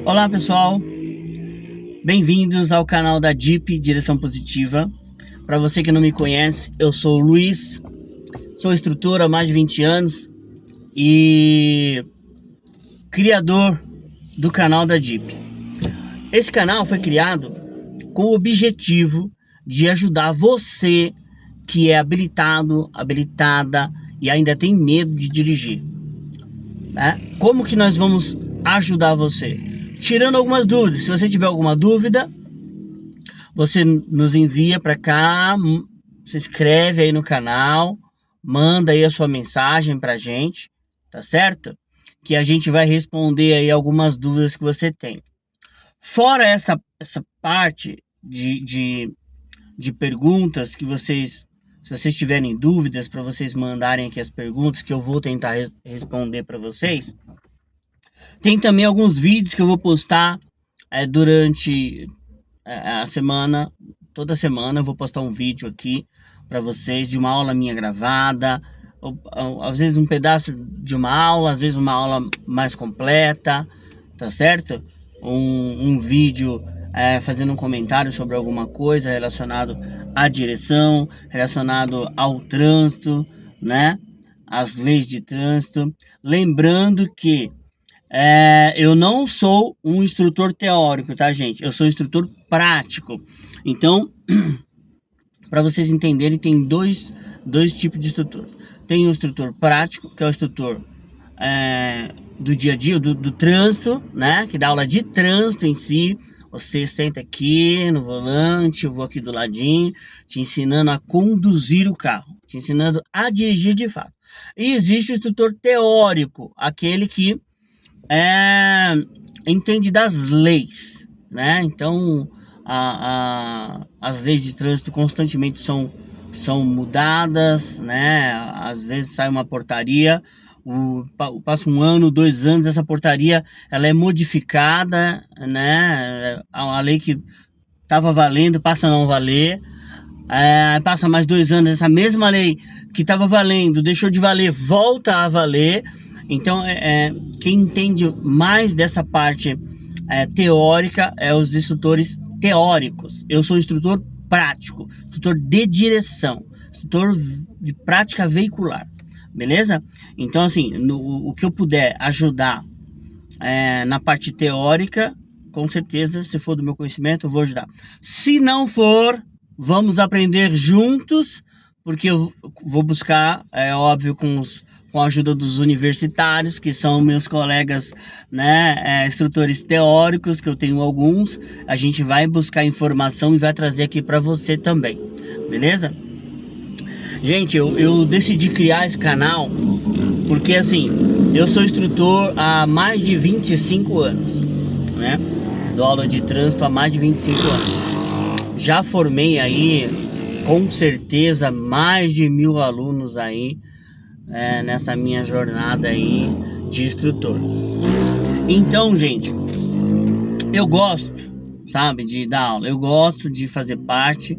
Olá pessoal, bem-vindos ao canal da DIP Direção Positiva. Para você que não me conhece, eu sou o Luiz, sou instrutor há mais de 20 anos e criador do canal da DIP. Esse canal foi criado com o objetivo de ajudar você que é habilitado, habilitada e ainda tem medo de dirigir, né? Como que nós vamos ajudar você? Tirando algumas dúvidas. Se você tiver alguma dúvida, você nos envia para cá, se inscreve aí no canal, manda aí a sua mensagem pra gente, tá certo? Que a gente vai responder aí algumas dúvidas que você tem. Fora essa parte de perguntas que vocês, se vocês tiverem dúvidas, para vocês mandarem aqui as perguntas que eu vou tentar responder para vocês. Tem também alguns vídeos que eu vou postar durante a semana. Toda semana eu vou postar um vídeo aqui para vocês de uma aula minha gravada, ou, às vezes um pedaço de uma aula, às vezes uma aula mais completa, tá certo? Um vídeo fazendo um comentário sobre alguma coisa relacionado à direção, relacionado ao trânsito, né? As leis de trânsito. Lembrando que eu não sou um instrutor teórico, tá, gente? Eu sou instrutor prático. Então, para vocês entenderem, tem dois tipos de instrutores. Tem o instrutor prático, que é o instrutor do dia a dia, do trânsito, né? Que dá aula de trânsito em si. Você senta aqui no volante, eu vou aqui do ladinho, te ensinando a conduzir o carro, te ensinando a dirigir de fato. E existe o instrutor teórico, aquele que entende das leis, né? Então as leis de trânsito constantemente são mudadas, né? Às vezes sai uma portaria, passa 1 ano, 2 anos, essa portaria ela é modificada, né? A lei que estava valendo passa a não valer, passa mais 2 anos, essa mesma lei que estava valendo deixou de valer, volta a valer. Então, quem entende mais dessa parte teórica é os instrutores teóricos. Eu sou instrutor prático, instrutor de direção, instrutor de prática veicular, beleza? Então, assim, o que eu puder ajudar na parte teórica, com certeza, se for do meu conhecimento, eu vou ajudar. Se não for, vamos aprender juntos, porque eu vou buscar, é óbvio, com a ajuda dos universitários, que são meus colegas, né, instrutores teóricos, que eu tenho alguns. A gente vai buscar informação e vai trazer aqui para você também, beleza? Gente, eu decidi criar esse canal porque, assim, eu sou instrutor há mais de 25 anos, né? Dou aula de trânsito há mais de 25 anos. Já formei aí, com certeza, mais de 1000 alunos aí, nessa minha jornada aí de instrutor. Então, gente, eu gosto, sabe, de dar aula, eu gosto de fazer parte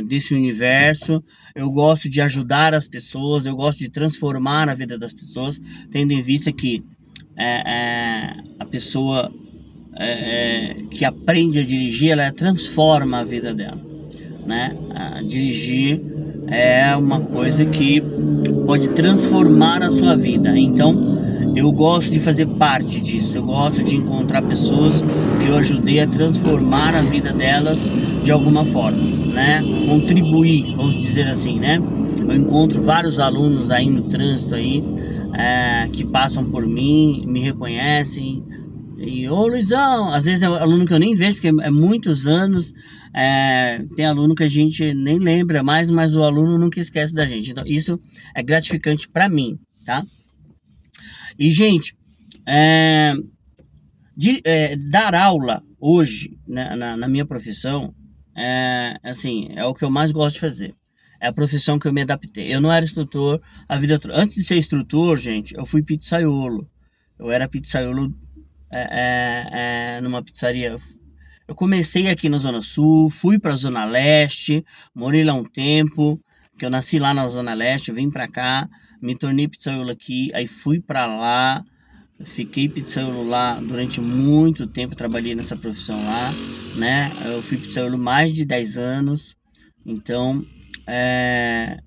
desse universo, eu gosto de ajudar as pessoas, eu gosto de transformar a vida das pessoas, tendo em vista que a pessoa que aprende a dirigir, ela transforma a vida dela, né? Dirigir é uma coisa que pode transformar a sua vida. Então, eu gosto de fazer parte disso. Eu gosto de encontrar pessoas que eu ajudei a transformar a vida delas de alguma forma, né? Contribuir, vamos dizer assim, né? Eu encontro vários alunos aí no trânsito aí, que passam por mim, me reconhecem. E, ô Luizão, às vezes é aluno que eu nem vejo, porque é muitos anos. Tem aluno que a gente nem lembra mais, mas o aluno nunca esquece da gente. Então, isso é gratificante para mim, tá? E, gente, dar aula hoje, né, na minha profissão, assim, é o que eu mais gosto de fazer. É a profissão que eu me adaptei. Eu não era instrutor a vida toda. Antes de ser instrutor, gente, eu fui pizzaiolo. Eu era pizzaiolo numa pizzaria. Eu comecei aqui na Zona Sul, fui para a Zona Leste, morei lá um tempo, que eu nasci lá na Zona Leste, vim para cá, me tornei pizzaiolo aqui, aí fui para lá, Fiquei pizzaiolo lá durante muito tempo, trabalhei nessa profissão lá, né? Eu fui pizzaiolo mais de 10 anos, então, é...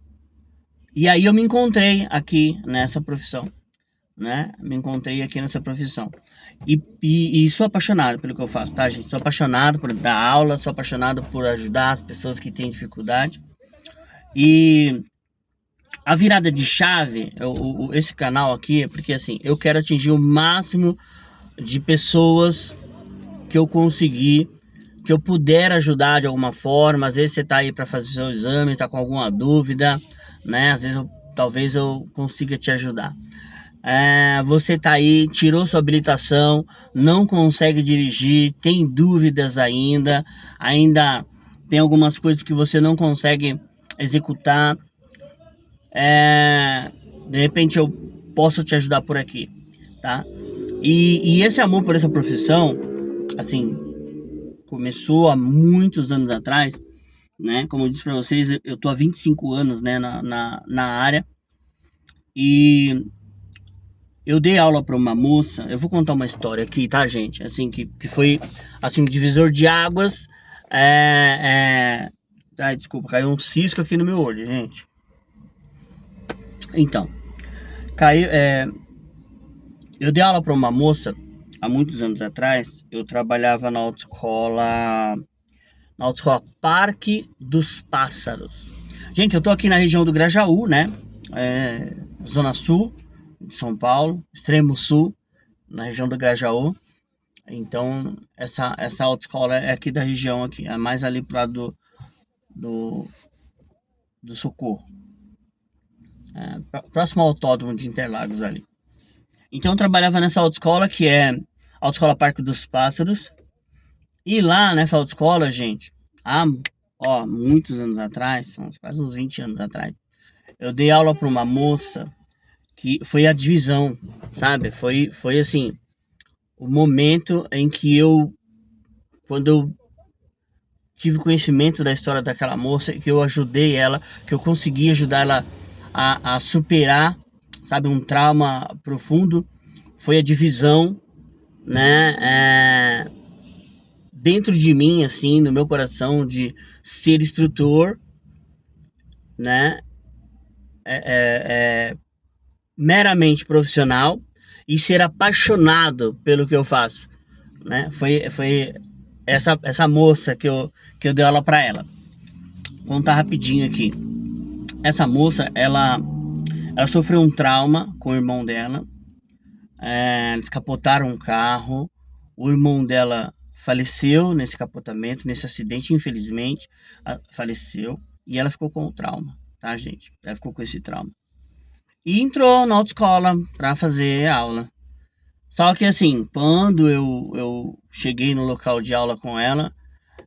e aí eu me encontrei aqui nessa profissão, né? Me encontrei aqui nessa profissão. E sou apaixonado pelo que eu faço, tá, gente? Sou apaixonado por dar aula, sou apaixonado por ajudar as pessoas que têm dificuldade. E a virada de chave, esse canal aqui, é porque assim, eu quero atingir o máximo de pessoas que eu conseguir, que eu puder ajudar de alguma forma. Às vezes você tá aí para fazer seu exame, tá com alguma dúvida, né? Às vezes talvez eu consiga te ajudar. Você tá aí, tirou sua habilitação, não consegue dirigir, tem dúvidas ainda tem algumas coisas que você não consegue executar. De repente eu posso te ajudar por aqui, tá? E esse amor por essa profissão, assim, começou há muitos anos atrás, né? Como eu disse para vocês, eu tô há 25 anos, né, na área. E eu dei aula para uma moça. Eu vou contar uma história aqui, tá, gente? Assim, que foi, assim, um divisor de águas. Ai, desculpa, caiu um cisco aqui no meu olho, gente. Então, caiu, eu dei aula para uma moça há muitos anos atrás. Eu trabalhava na autoescola Parque dos Pássaros. Gente, eu tô aqui na região do Grajaú, né? Zona Sul de São Paulo, extremo sul, na região do Grajaú. Então, essa autoescola é aqui da região, aqui, é mais ali pro lado do, do Socorro. Próximo ao autódromo de Interlagos ali. Então eu trabalhava nessa autoescola, que é a Autoescola Parque dos Pássaros. E lá nessa autoescola, gente, há muitos anos atrás, quase uns 20 anos atrás, eu dei aula para uma moça que foi a divisão, sabe? Foi assim, o momento em que quando eu tive conhecimento da história daquela moça, que eu ajudei ela, que eu consegui ajudar ela a superar, sabe, um trauma profundo, foi a divisão, né? Dentro de mim, assim, no meu coração, de ser instrutor, né? Meramente profissional e ser apaixonado pelo que eu faço, né? Foi essa moça que eu dei aula para ela. Vou contar rapidinho aqui. Essa moça, ela sofreu um trauma com o irmão dela. Eles capotaram um carro. O irmão dela faleceu nesse capotamento, nesse acidente, infelizmente, faleceu. E ela ficou com o trauma, tá, gente? Ela ficou com esse trauma. E entrou na autoescola para fazer aula. Só que assim, quando eu cheguei no local de aula com ela,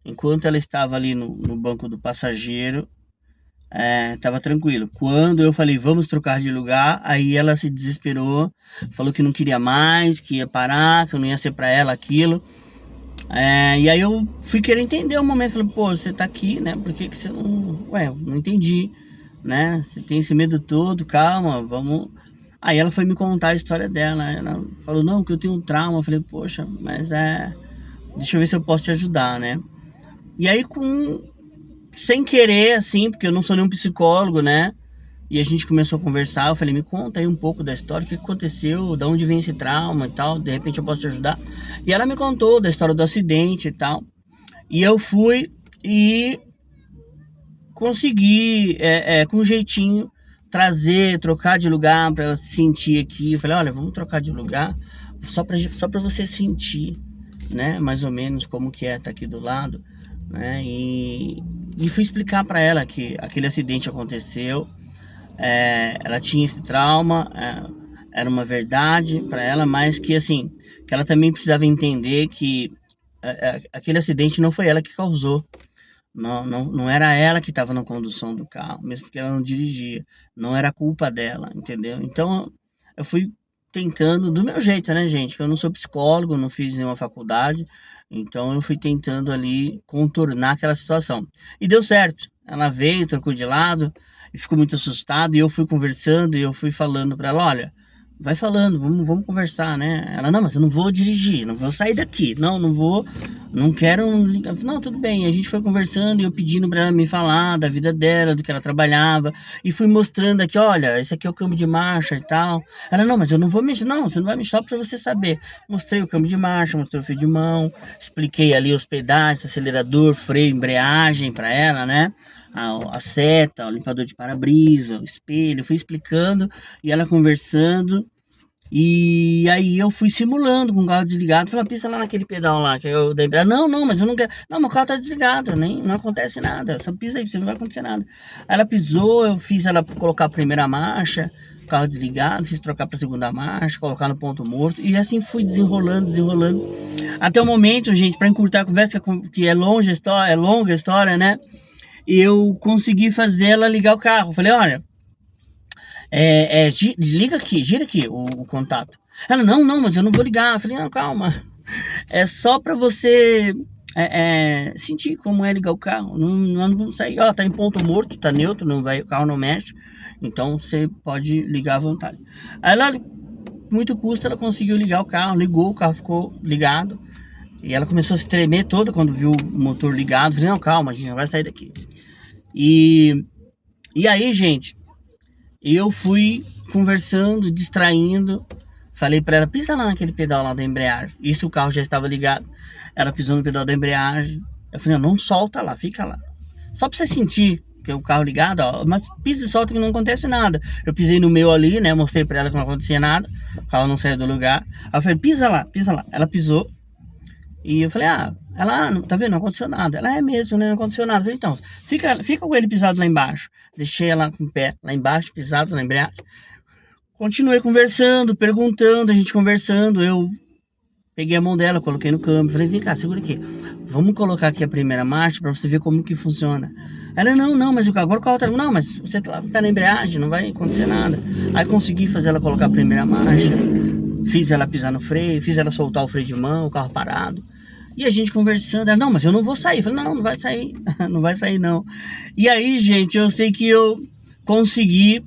enquanto ela estava ali no banco do passageiro, tava tranquilo. Quando eu falei, vamos trocar de lugar, aí ela se desesperou, falou que não queria mais, que ia parar, que eu não ia ser para ela aquilo. E aí eu fui querer entender o momento, falei, pô, você tá aqui, né? Por que você não... não entendi, né? Você tem esse medo todo, calma, vamos... Aí ela foi me contar a história dela, ela falou, não, que eu tenho um trauma. Eu falei, poxa, mas deixa eu ver se eu posso te ajudar, né? E aí sem querer, assim, porque eu não sou nenhum psicólogo, né? E a gente começou a conversar, eu falei, me conta aí um pouco da história, o que aconteceu, de onde vem esse trauma e tal, de repente eu posso te ajudar. E ela me contou da história do acidente e tal. E eu fui e consegui, com um jeitinho, trocar de lugar para ela se sentir aqui. Eu falei, olha, vamos trocar de lugar, só pra você sentir, né, mais ou menos como que é estar aqui do lado, né, e fui explicar para ela que aquele acidente aconteceu. Ela tinha esse trauma, era uma verdade para ela, mas que assim, que ela também precisava entender que aquele acidente não foi ela que causou. Não era ela que estava na condução do carro, mesmo porque ela não dirigia. Não era culpa dela, entendeu? Então eu fui tentando do meu jeito, né, gente? Que eu não sou psicólogo, não fiz nenhuma faculdade, então eu fui tentando ali contornar aquela situação. E deu certo. Ela veio, trocou de lado e ficou muito assustada. E eu fui conversando e eu fui falando para ela: olha, vai falando, vamos conversar, né? Ela, não, mas eu não vou dirigir, não vou sair daqui. Não vou, não quero ligar. Não, tudo bem. A gente foi conversando e eu pedindo pra ela me falar da vida dela, do que ela trabalhava. E fui mostrando aqui, olha, esse aqui é o câmbio de marcha e tal. Ela, não, mas eu não vou mexer. Não, você não vai mexer só pra você saber. Mostrei o câmbio de marcha, mostrei o freio de mão, expliquei ali os pedais, acelerador, freio, embreagem pra ela, né? A seta, o limpador de para-brisa, o espelho, fui explicando e ela conversando. E aí eu fui simulando com o carro desligado. Falei, pisa lá naquele pedal lá, que eu dei. Não, mas eu não quero. Não, meu carro tá desligado, nem não acontece nada. Só pisa aí, não vai acontecer nada. Aí ela pisou, eu fiz ela colocar a primeira marcha, carro desligado, fiz trocar pra segunda marcha, colocar no ponto morto. E assim fui desenrolando. Até o momento, gente, pra encurtar a conversa, que é longa a história, né? Eu consegui fazer ela ligar o carro. Falei, olha. Liga aqui, gira aqui o contato. Ela, não, mas eu não vou ligar. Eu falei, não, calma. É só pra você sentir como é ligar o carro. Nós não vamos sair. Ó, tá em ponto morto, tá neutro, não vai, o carro não mexe. Então você pode ligar à vontade. Aí ela, muito custo, ela conseguiu ligar o carro, ligou, o carro ficou ligado. E ela começou a se tremer toda quando viu o motor ligado. Eu falei, não, calma, a gente não vai sair daqui. E aí, gente, eu fui conversando, distraindo. Falei pra ela, pisa lá naquele pedal lá da embreagem. Isso o carro já estava ligado. Ela pisou no pedal da embreagem. Eu falei, não solta lá, fica lá. Só pra você sentir que é o carro ligado, ó. Mas pisa e solta que não acontece nada. Eu pisei no meu ali, né? Mostrei pra ela que não acontecia nada. O carro não saiu do lugar. Aí eu falei, pisa lá. Ela pisou. E eu falei, ela, tá vendo? Não aconteceu nada. Ela, é mesmo, né? Não aconteceu nada. Eu falei, então, fica com ele pisado lá embaixo. Deixei ela com o pé lá embaixo, pisado na embreagem. Continuei conversando, perguntando, a gente conversando. Eu peguei a mão dela, coloquei no câmbio. Falei, vem cá, segura aqui. Vamos colocar aqui a primeira marcha pra você ver como que funciona. Ela, não, mas agora o carro tá... Não, mas você tá com o pé na embreagem, não vai acontecer nada. Aí consegui fazer ela colocar a primeira marcha. Fiz ela pisar no freio, fiz ela soltar o freio de mão, o carro parado. E a gente conversando, ela, não, mas eu não vou sair. Eu falei, não vai sair, não vai sair não. E aí, gente, eu sei que eu consegui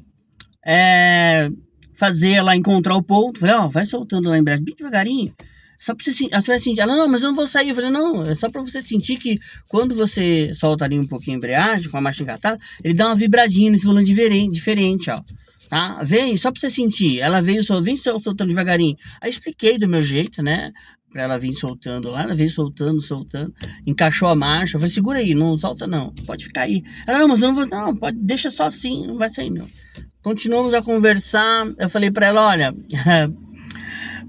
fazer ela encontrar o ponto. Falei, vai soltando lá a embreagem bem devagarinho. Só pra você vai sentir. Ela, não, mas eu não vou sair. Eu falei, não, é só pra você sentir que quando você solta ali um pouquinho a embreagem, com a marcha engatada, ele dá uma vibradinha nesse volante diferente, ó. Tá? Vem, só pra você sentir. Ela vem soltando devagarinho. Aí expliquei do meu jeito, né? Pra ela vir soltando lá. Ela veio soltando. Encaixou a marcha. Eu falei, segura aí, não solta não. Pode ficar aí. Ela, não, mas eu não vou. Não, pode, deixa só assim, não vai sair não. Continuamos a conversar. Eu falei pra ela, olha.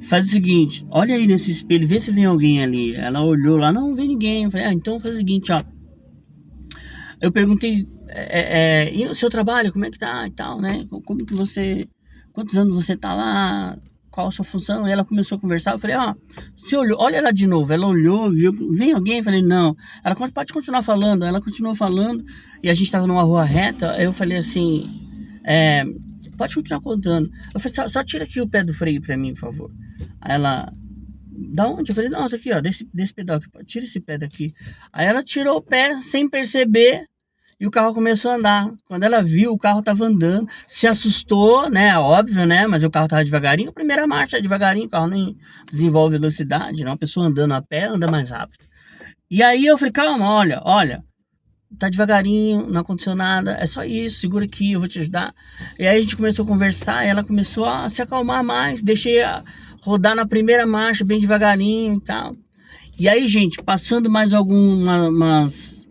Faz o seguinte, olha aí nesse espelho, vê se vem alguém ali. Ela olhou lá, não vem ninguém. Eu falei, então faz o seguinte, ó. Eu perguntei, e o seu trabalho, como é que tá e tal, né? Como que você, quantos anos você tá lá? Qual a sua função? E ela começou a conversar, eu falei, você olhou, olha ela de novo. Ela olhou, viu, vem alguém? Eu falei, não. Ela pode continuar falando. Ela continuou falando, e a gente tava numa rua reta. Eu falei assim, pode continuar contando. Eu falei, só tira aqui o pé do freio pra mim, por favor. Aí ela, da onde? Eu falei, não, tá aqui, ó, desse pedal aqui, tira esse pé daqui. Aí ela tirou o pé sem perceber e o carro começou a andar. Quando ela viu, o carro tava andando, se assustou, né, óbvio, né, mas o carro tava devagarinho, a primeira marcha é devagarinho, o carro não desenvolve velocidade, não, a pessoa andando a pé anda mais rápido. E aí eu falei, calma, olha, tá devagarinho, não aconteceu nada, é só isso, segura aqui, eu vou te ajudar. E aí a gente começou a conversar, e ela começou a se acalmar mais, deixei rodar na primeira marcha, bem devagarinho e tal. E aí, gente, passando mais umas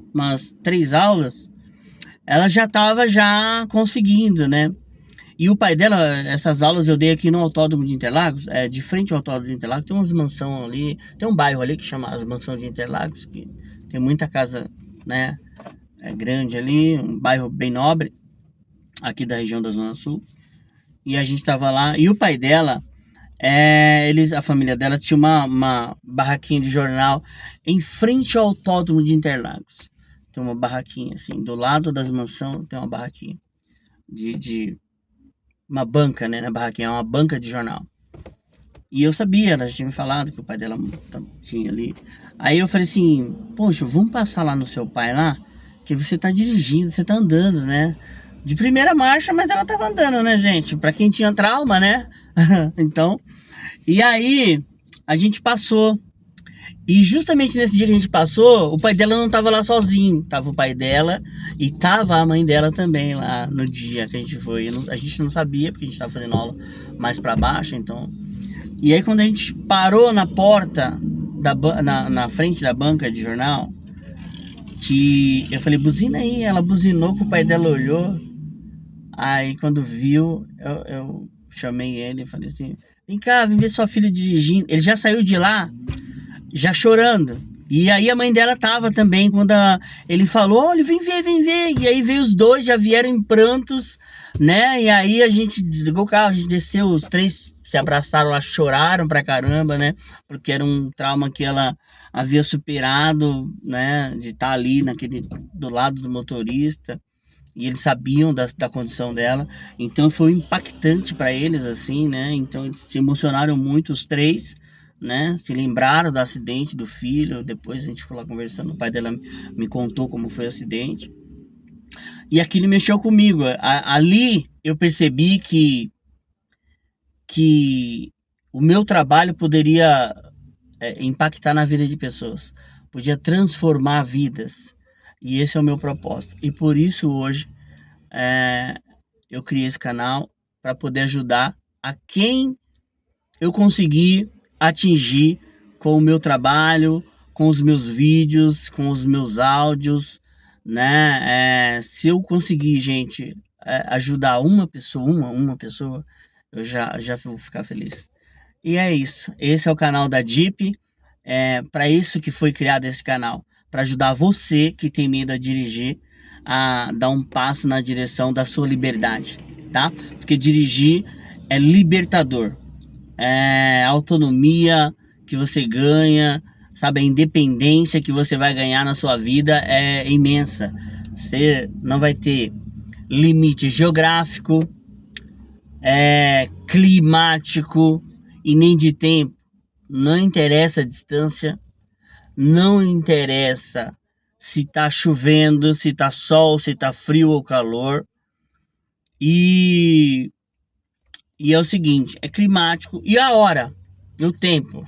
3 aulas, ela já estava conseguindo, né? E o pai dela, essas aulas eu dei aqui no Autódromo de Interlagos, de frente ao Autódromo de Interlagos, tem umas mansões ali, tem um bairro ali que chama as Mansões de Interlagos, que tem muita casa, né, grande ali, um bairro bem nobre, aqui da região da Zona Sul. E a gente tava lá, e o pai dela, a família dela tinha uma barraquinha de jornal em frente ao Autódromo de Interlagos. Tem uma barraquinha assim, do lado das mansões tem uma barraquinha de uma banca, né, na barraquinha, uma banca de jornal. E eu sabia, ela tinha me falado que o pai dela tinha ali. Aí eu falei assim, poxa, vamos passar lá no seu pai lá, que você tá dirigindo, você tá andando, né? de primeira marcha, mas ela tava andando, né, gente? Pra quem tinha trauma, né? Então, e aí a gente passou. E justamente nesse dia que a gente passou, o pai dela não tava lá sozinho. Tava o pai dela e tava a mãe dela também lá no dia que a gente foi. A gente não sabia, porque a gente tava fazendo aula mais pra baixo, então. E aí quando a gente parou na porta, na frente da banca de jornal, que eu falei, buzina aí. Ela buzinou, que o pai dela olhou. Aí quando viu, eu chamei ele e falei assim, vem cá, vem ver sua filha dirigindo. Ele já saiu de lá, já chorando. E aí a mãe dela tava também, quando ele falou, olha, vem ver, vem ver. E aí veio os dois, já vieram em prantos, né? E aí a gente desligou o carro, a gente desceu, os três se abraçaram lá, choraram pra caramba, né? Porque era um trauma que ela havia superado, né? De estar ali do lado do motorista. E eles sabiam da condição dela, então foi impactante para eles, assim, né? Então eles se emocionaram muito, os três, né? Se lembraram do acidente do filho. Depois a gente foi lá conversando, o pai dela me contou como foi o acidente. E aquilo mexeu comigo. Ali eu percebi que o meu trabalho poderia impactar na vida de pessoas, podia transformar vidas. E esse é o meu propósito. E por isso hoje eu criei esse canal para poder ajudar a quem eu conseguir atingir com o meu trabalho, com os meus vídeos, com os meus áudios, né? Se eu conseguir, gente, ajudar uma pessoa, eu já vou ficar feliz. E é isso. Esse é o canal da Jeep. É para isso que foi criado esse canal, para ajudar você que tem medo a dirigir a dar um passo na direção da sua liberdade, tá? Porque dirigir é libertador, é autonomia que você ganha, sabe? A independência que você vai ganhar na sua vida é imensa. Você não vai ter limite geográfico, climático e nem de tempo. Não interessa a distância, não interessa se tá chovendo, se tá sol, se tá frio ou calor. E, e é o seguinte, é climático. E a hora, o tempo,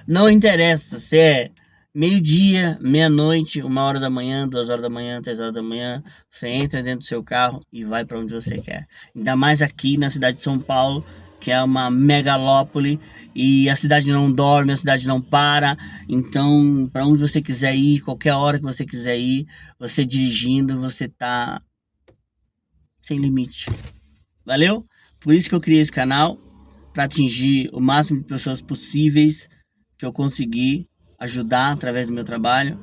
não interessa se é meio-dia, meia-noite, 1 hora da manhã, 2 horas da manhã, 3 horas da manhã. Você entra dentro do seu carro e vai para onde você quer. Ainda mais aqui na cidade de São Paulo, que é uma megalópole, e a cidade não dorme, a cidade não para. Então, para onde você quiser ir, qualquer hora que você quiser ir, você dirigindo, você tá sem limite. Valeu? Por isso que eu criei esse canal, para atingir o máximo de pessoas possíveis que eu conseguir ajudar através do meu trabalho.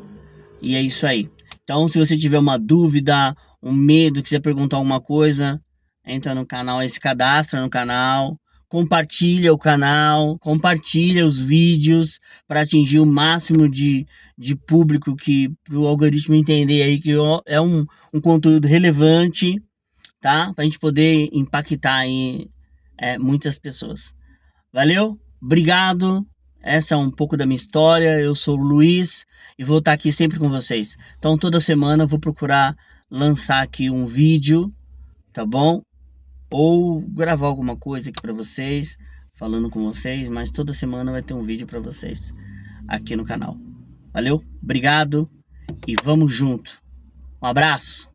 E é isso aí. Então, se você tiver uma dúvida, um medo, quiser perguntar alguma coisa, entra no canal aí, se cadastra no canal, compartilha o canal, compartilha os vídeos para atingir o máximo de público, que para o algoritmo entender aí que é um conteúdo relevante, tá? Para a gente poder impactar aí muitas pessoas. Valeu? Obrigado. Essa é um pouco da minha história. Eu sou o Luiz e vou estar aqui sempre com vocês. Então toda semana eu vou procurar lançar aqui um vídeo, tá bom? Ou gravar alguma coisa aqui para vocês, falando com vocês, mas toda semana vai ter um vídeo para vocês aqui no canal. Valeu? Obrigado e vamos junto. Um abraço.